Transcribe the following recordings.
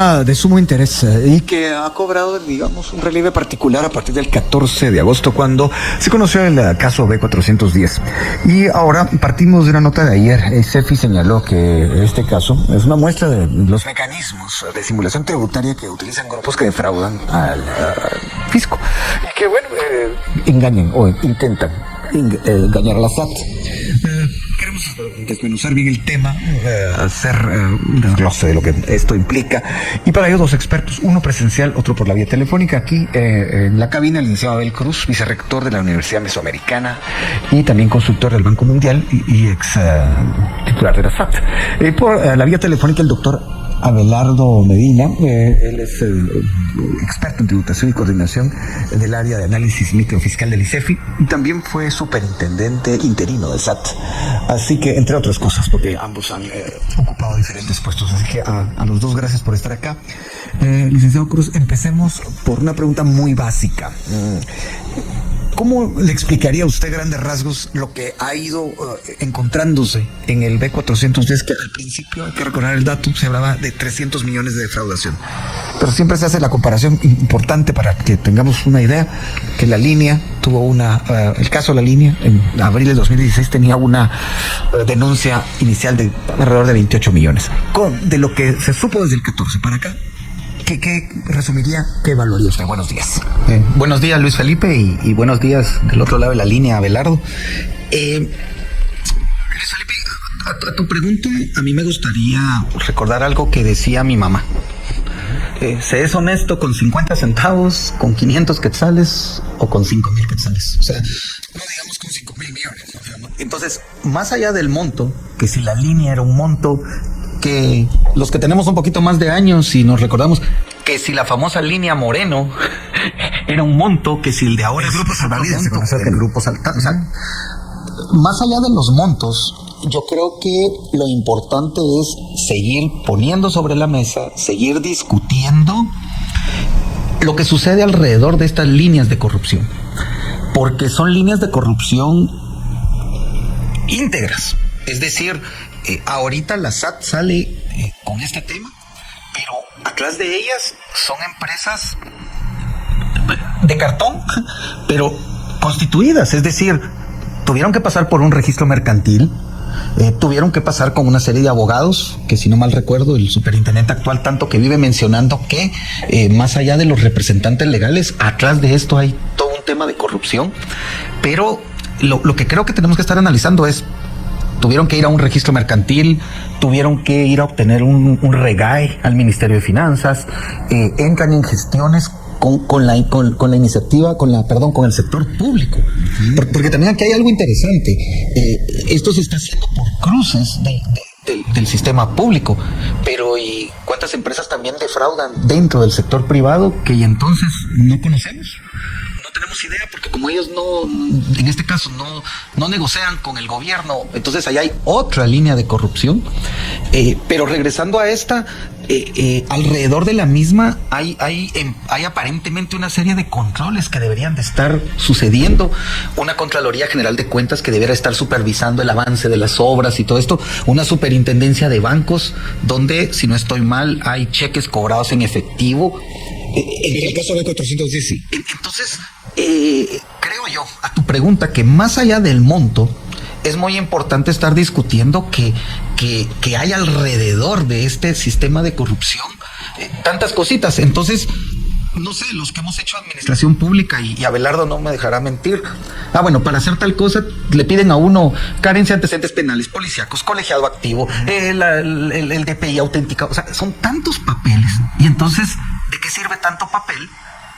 tema de sumo interés y que ha cobrado, digamos, un relieve particular a partir del 14 de agosto, cuando se conoció el caso B410. Y ahora partimos de una nota de ayer. CEFI señaló que este caso es una muestra de los mecanismos de simulación tributaria que utilizan grupos que defraudan al fisco y que, bueno, engañan o intentan engañar a la SAT. Queremos desmenuzar bien el tema, hacer un desglose de lo que esto implica. Y para ello, dos expertos, uno presencial, otro por la vía telefónica. Aquí en la cabina, el licenciado Abel Cruz, vicerrector de la Universidad Mesoamericana y también consultor del Banco Mundial y ex titular de la SAT. Por la vía telefónica, el doctor Abelardo Medina. Él es experto en tributación y coordinación del área de análisis microfiscal del ICEFI y también fue superintendente interino de SAT. Así que, entre otras cosas, porque ambos han ocupado diferentes puestos. Así que a los dos, gracias por estar acá. Licenciado Cruz, empecemos por una pregunta muy básica. ¿Cómo le explicaría a usted, grandes rasgos, lo que ha ido encontrándose en el B410? Que al principio, hay que recordar el dato, se hablaba de 300 millones de defraudación. Pero siempre se hace la comparación importante para que tengamos una idea, que la línea tuvo el caso de la línea, en abril de 2016 tenía una denuncia inicial de alrededor de 28 millones. De lo que se supo desde el 14 para acá, ¿Qué resumiría? ¿Qué evaluaría usted? Buenos días. Buenos días, Luis Felipe, y buenos días del otro lado de la línea, Abelardo. Luis Felipe, a tu pregunta, a mí me gustaría recordar algo que decía mi mamá. Se es honesto con 50 centavos, con 500 quetzales o con 5,000 quetzales. O sea, no digamos con 5,000 millones. Entonces, más allá del monto, que si la línea era un monto, que los que tenemos un poquito más de años y nos recordamos que si la famosa línea Moreno era un monto, que si el de ahora el grupo Salvavidas, el grupo Salvavidas. O sea, más allá de los montos, yo creo que lo importante es seguir poniendo sobre la mesa, seguir discutiendo lo que sucede alrededor de estas líneas de corrupción, porque son líneas de corrupción íntegras. Es decir, ahorita la SAT sale con este tema, pero atrás de ellas son empresas de cartón, pero constituidas. Es decir, tuvieron que pasar por un registro mercantil, tuvieron que pasar con una serie de abogados, que si no mal recuerdo, el superintendente actual tanto que vive mencionando que más allá de los representantes legales, atrás de esto hay todo un tema de corrupción. Pero lo que creo que tenemos que estar analizando es: tuvieron que ir a un registro mercantil, tuvieron que ir a obtener un REGAE al Ministerio de Finanzas, entran en gestiones con la iniciativa, con el sector público. Porque también aquí hay algo interesante. Esto se está haciendo por cruces del sistema público, pero ¿y cuántas empresas también defraudan dentro del sector privado que entonces no conocemos? Tenemos idea, porque como ellos en este caso no negocian con el gobierno, entonces ahí hay otra línea de corrupción. Pero regresando a esta, alrededor de la misma hay aparentemente una serie de controles que deberían de estar sucediendo, una Contraloría General de Cuentas que debería estar supervisando el avance de las obras y todo esto, una superintendencia de bancos donde, si no estoy mal, hay cheques cobrados en efectivo. En el caso de B410, sí. Entonces, creo yo, a tu pregunta, que más allá del monto, es muy importante estar discutiendo que hay alrededor de este sistema de corrupción tantas cositas. Entonces, no sé, los que hemos hecho administración pública, y Abelardo no me dejará mentir. Bueno, para hacer tal cosa le piden a uno carencia de antecedentes penales, policíacos, colegiado activo, el DPI auténtica. O sea, son tantos papeles. Y entonces, ¿de qué sirve tanto papel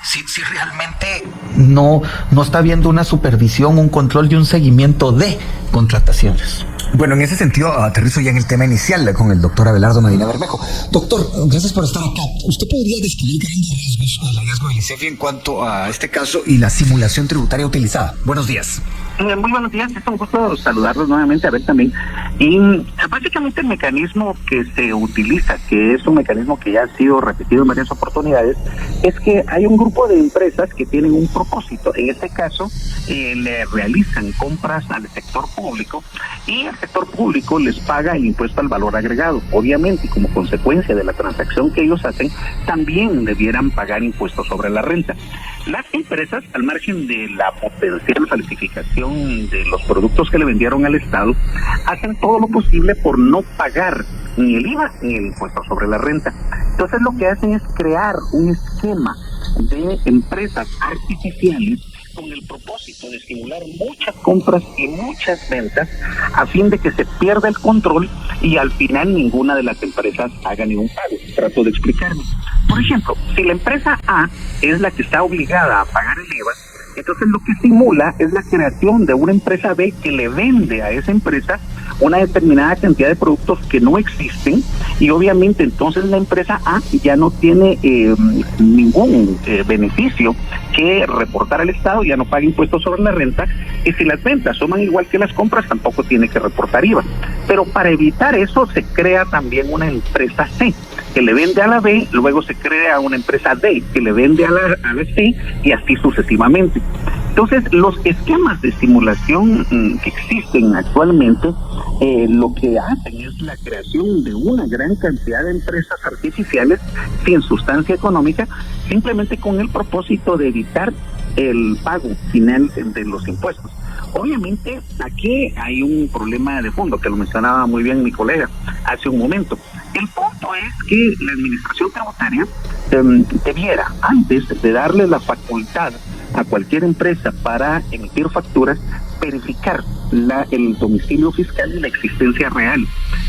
si realmente no está habiendo una supervisión, un control y un seguimiento de contrataciones? Bueno, en ese sentido, aterrizo ya en el tema inicial con el doctor Abelardo Medina Bermejo. Doctor, gracias por estar acá. ¿Usted podría describir grandes rasgos el hallazgo del ICEFI en cuanto a este caso y la simulación tributaria utilizada? Buenos días. Muy buenos días, es un gusto saludarlos nuevamente, a ver también. Y básicamente el mecanismo que se utiliza, que es un mecanismo que ya ha sido repetido en varias oportunidades, es que hay un grupo de empresas que tienen un propósito. En este caso, le realizan compras al sector público y el sector público les paga el impuesto al valor agregado. Obviamente, como consecuencia de la transacción que ellos hacen, también debieran pagar impuestos sobre la renta. Las empresas, al margen de la potencial falsificación de los productos que le vendieron al Estado, hacen todo lo posible por no pagar ni el IVA ni el impuesto sobre la renta. Entonces lo que hacen es crear un esquema de empresas artificiales con el propósito de estimular muchas compras y muchas ventas a fin de que se pierda el control y al final ninguna de las empresas haga ningún pago. Trato de explicarme. Por ejemplo, si la empresa A es la que está obligada a pagar el IVA, entonces lo que simula es la creación de una empresa B que le vende a esa empresa una determinada cantidad de productos que no existen y obviamente entonces la empresa A ya no tiene ningún beneficio que reportar al Estado, ya no paga impuestos sobre la renta y si las ventas suman igual que las compras tampoco tiene que reportar IVA. Pero para evitar eso se crea también una empresa C que le vende a la B, luego se crea una empresa D que le vende a la C y así sucesivamente. Entonces, los esquemas de simulación que existen actualmente, lo que hacen es la creación de una gran cantidad de empresas artificiales sin sustancia económica, simplemente con el propósito de evitar el pago final de los impuestos. Obviamente, aquí hay un problema de fondo, que lo mencionaba muy bien mi colega hace un momento. El punto es que la administración tributaria debiera, antes de darle la facultad a cualquier empresa para emitir facturas, verificar el domicilio fiscal y la existencia real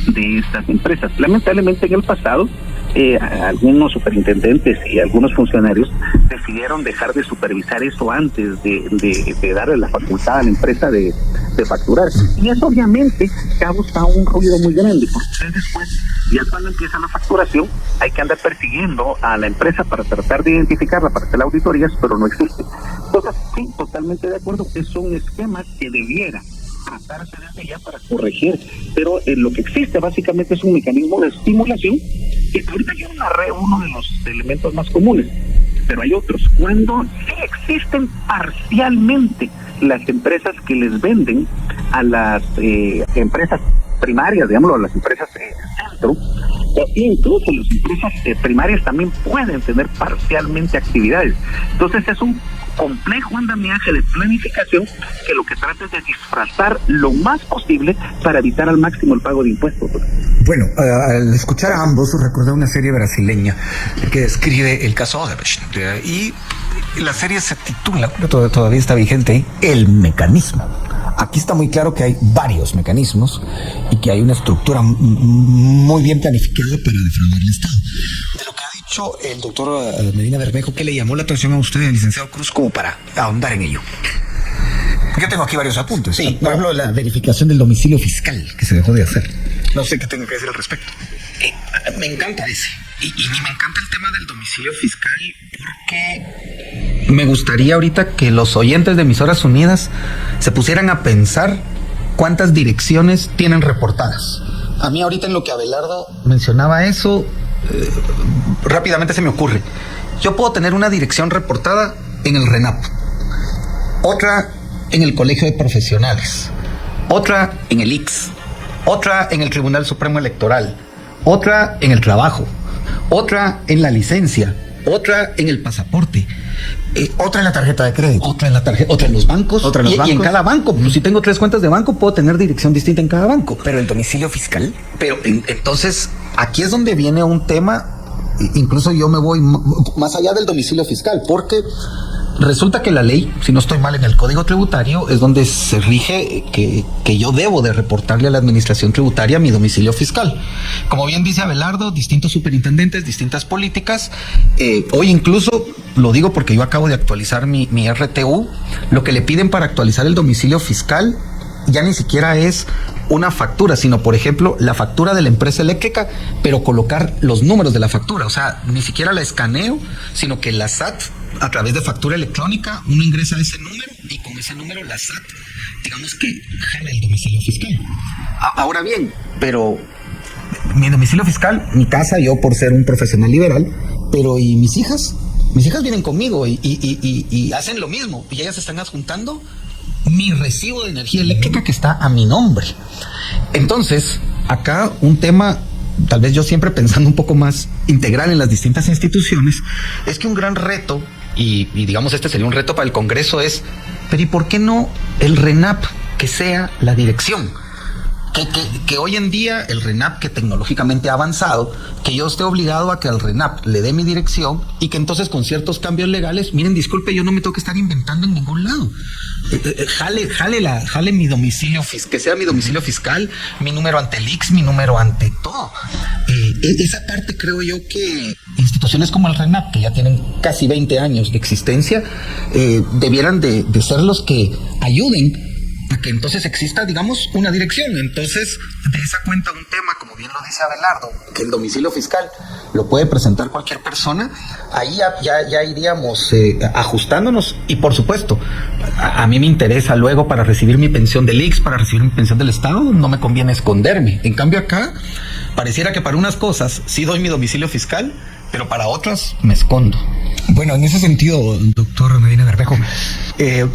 de estas empresas. Lamentablemente en el pasado, algunos superintendentes y algunos funcionarios decidieron dejar de supervisar eso antes de darle la facultad a la empresa de facturar. Y eso obviamente causa un ruido muy grande, porque después, ya cuando empieza la facturación, hay que andar persiguiendo a la empresa para tratar de identificarla, para hacer auditorías, pero no existe. Entonces, sí, totalmente de acuerdo, es un esquema que debiera tratarse desde ya para corregir, pero lo que existe básicamente es un mecanismo de estimulación que ahorita yo narré uno de los elementos más comunes, pero hay otros. Cuando sí existen parcialmente las empresas que les venden a las empresas primarias, digámoslo, a las empresas centro, incluso las empresas primarias también pueden tener parcialmente actividades. Entonces es un complejo andamiaje de planificación que lo que trata es de disfrazar lo más posible para evitar al máximo el pago de impuestos. Bueno, al escuchar a ambos recordé una serie brasileña que describe el caso Odebrecht y la serie se titula, todavía está vigente, El Mecanismo. Aquí está muy claro que hay varios mecanismos y que hay una estructura muy bien planificada para defraudar al Estado. De lo que ha dicho el doctor Medina Bermejo, ¿qué le llamó la atención a usted, licenciado Cruz, como para ahondar en ello? Yo tengo aquí varios apuntes. Sí, por ejemplo, la verificación del domicilio fiscal que se dejó de hacer. No sé qué tengo que decir al respecto. Me encanta ese. Y me encanta el tema del domicilio fiscal porque me gustaría ahorita que los oyentes de Emisoras Unidas se pusieran a pensar cuántas direcciones tienen reportadas. A mí ahorita en lo que Abelardo mencionaba eso, rápidamente se me ocurre. Yo puedo tener una dirección reportada en el RENAP, otra en el Colegio de Profesionales, otra en el IX, otra en el Tribunal Supremo Electoral, otra en el trabajo, otra en la licencia, otra en el pasaporte, Otra en la tarjeta de crédito. Otra en la tarjeta, otra en los bancos. Otra en los bancos. Y en cada banco. Pues, si tengo 3 cuentas de banco, puedo tener dirección distinta en cada banco. Pero el domicilio fiscal. Pero entonces, aquí es donde viene un tema. Incluso yo me voy más allá del domicilio fiscal, porque resulta que la ley, si no estoy mal en el Código Tributario, es donde se rige que yo debo de reportarle a la administración tributaria mi domicilio fiscal. Como bien dice Abelardo, distintos superintendentes, distintas políticas. Hoy incluso, lo digo porque yo acabo de actualizar mi RTU, lo que le piden para actualizar el domicilio fiscal ya ni siquiera es una factura, sino, por ejemplo, la factura de la empresa eléctrica, pero colocar los números de la factura. O sea, ni siquiera la escaneo, sino que la SAT, a través de factura electrónica, uno ingresa ese número y con ese número la SAT, digamos que jala el domicilio fiscal. Ahora bien, pero mi domicilio fiscal, mi casa, yo por ser un profesional liberal, pero ¿y mis hijas? Mis hijas vienen conmigo y hacen lo mismo, y ellas están adjuntando mi recibo de energía eléctrica que está a mi nombre. Entonces, acá un tema, tal vez yo siempre pensando un poco más integral en las distintas instituciones, es que un gran reto, y digamos este sería un reto para el Congreso, es, pero ¿y por qué no el RENAP que sea la dirección? Que hoy en día el RENAP, que tecnológicamente ha avanzado, que yo esté obligado a que al RENAP le dé mi dirección y que entonces con ciertos cambios legales, miren, disculpe, yo no me tengo que estar inventando en ningún lado. Jale mi domicilio fiscal, que sea mi domicilio fiscal, mi número ante el IX, mi número ante todo. Esa parte creo yo que instituciones como el RENAP, que ya tienen casi 20 años de existencia, debieran de ser los que ayuden a que entonces exista, digamos, una dirección. Entonces, de esa cuenta, un tema, como bien lo dice Abelardo, que el domicilio fiscal lo puede presentar cualquier persona, ahí ya iríamos ajustándonos. Y por supuesto, a mí me interesa luego para recibir mi pensión del IX, para recibir mi pensión del Estado, no me conviene esconderme. En cambio acá, pareciera que para unas cosas sí doy mi domicilio fiscal, pero para otras me escondo. Bueno, en ese sentido, doctor Medina Bermejo,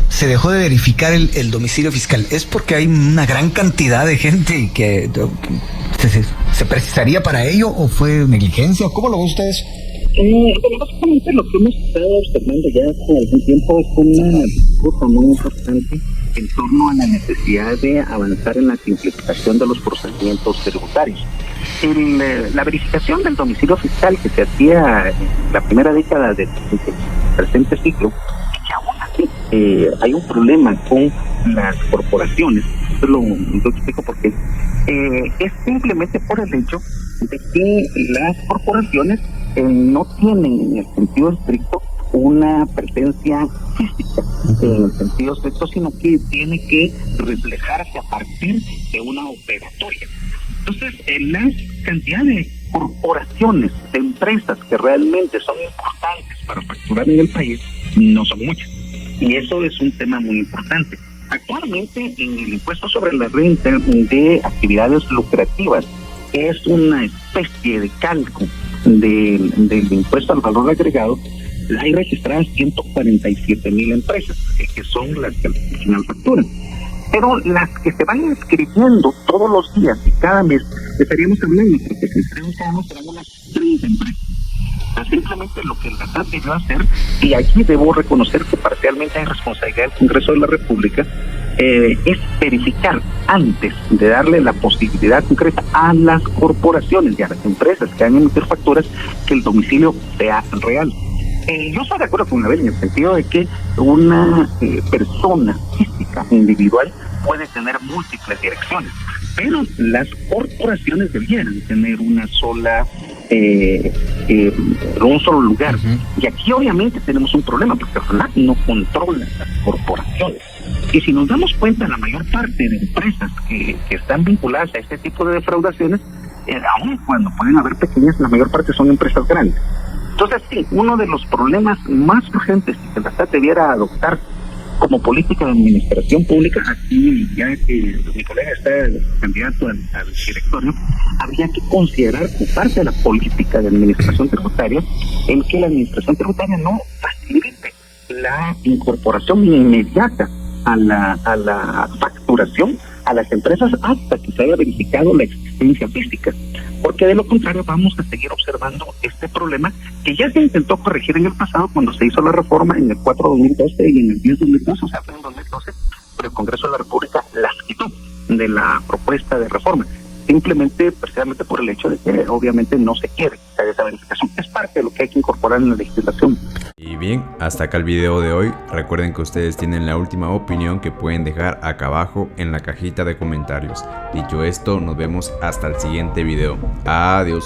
se dejó de verificar el domicilio fiscal. ¿Es porque hay una gran cantidad de gente que se precisaría para ello o fue negligencia? ¿Cómo lo ven ustedes? Básicamente lo que hemos estado observando ya hace algún tiempo es una disputa muy importante en torno a la necesidad de avanzar en la simplificación de los procedimientos tributarios. La verificación del domicilio fiscal que se hacía en la primera década del presente siglo, que aún así hay un problema con las corporaciones. Lo explico por qué. Es simplemente por el hecho de que las corporaciones no tienen en el sentido estricto una presencia física en el sentido estricto, sino que tiene que reflejarse a partir de una operatoria. Entonces, la cantidad de corporaciones, de empresas que realmente son importantes para facturar en el país, no son muchas. Y eso es un tema muy importante. Actualmente, en el impuesto sobre la renta de actividades lucrativas, que es una especie de cálculo del impuesto al valor agregado, hay registradas 147,000 empresas, que son las que al final facturan. Pero las que se van inscribiendo todos los días y cada mes, estaríamos hablando de que se inscriben cada mes, serán unas 30 empresas. Simplemente lo que la SAT debió hacer, y aquí debo reconocer que parcialmente hay responsabilidad del Congreso de la República, es verificar antes de darle la posibilidad concreta a las corporaciones y a las empresas que van a emitir facturas que el domicilio sea real. Yo estoy de acuerdo con Abel en el sentido de que una persona física individual puede tener múltiples direcciones, pero las corporaciones debieran tener una sola un solo lugar. Uh-huh. Y aquí obviamente tenemos un problema porque RENAP no controla las corporaciones. Y si nos damos cuenta, la mayor parte de empresas que están vinculadas a este tipo de defraudaciones, aun cuando pueden haber pequeñas, la mayor parte son empresas grandes. Entonces, sí, uno de los problemas más urgentes que la SAT debiera adoptar como política de administración pública, aquí ya que mi colega está candidato al directorio, habría que considerar como parte de la política de administración tributaria en que la administración tributaria no facilite la incorporación inmediata a la facturación a las empresas hasta que se haya verificado la existencia física, porque de lo contrario vamos a seguir observando este problema que ya se intentó corregir en el pasado cuando se hizo la reforma en el 4/2012 y en el 10/2012, o sea, en 2012, pero el Congreso de la República las quitó de la propuesta de reforma, simplemente precisamente por el hecho de que obviamente no se quiere que haya esa verificación. Es parte de lo que hay que incorporar en la legislación. Y bien, hasta acá el video de hoy. Recuerden que ustedes tienen la última opinión que pueden dejar acá abajo en la cajita de comentarios. Dicho esto, nos vemos hasta el siguiente video. Adiós.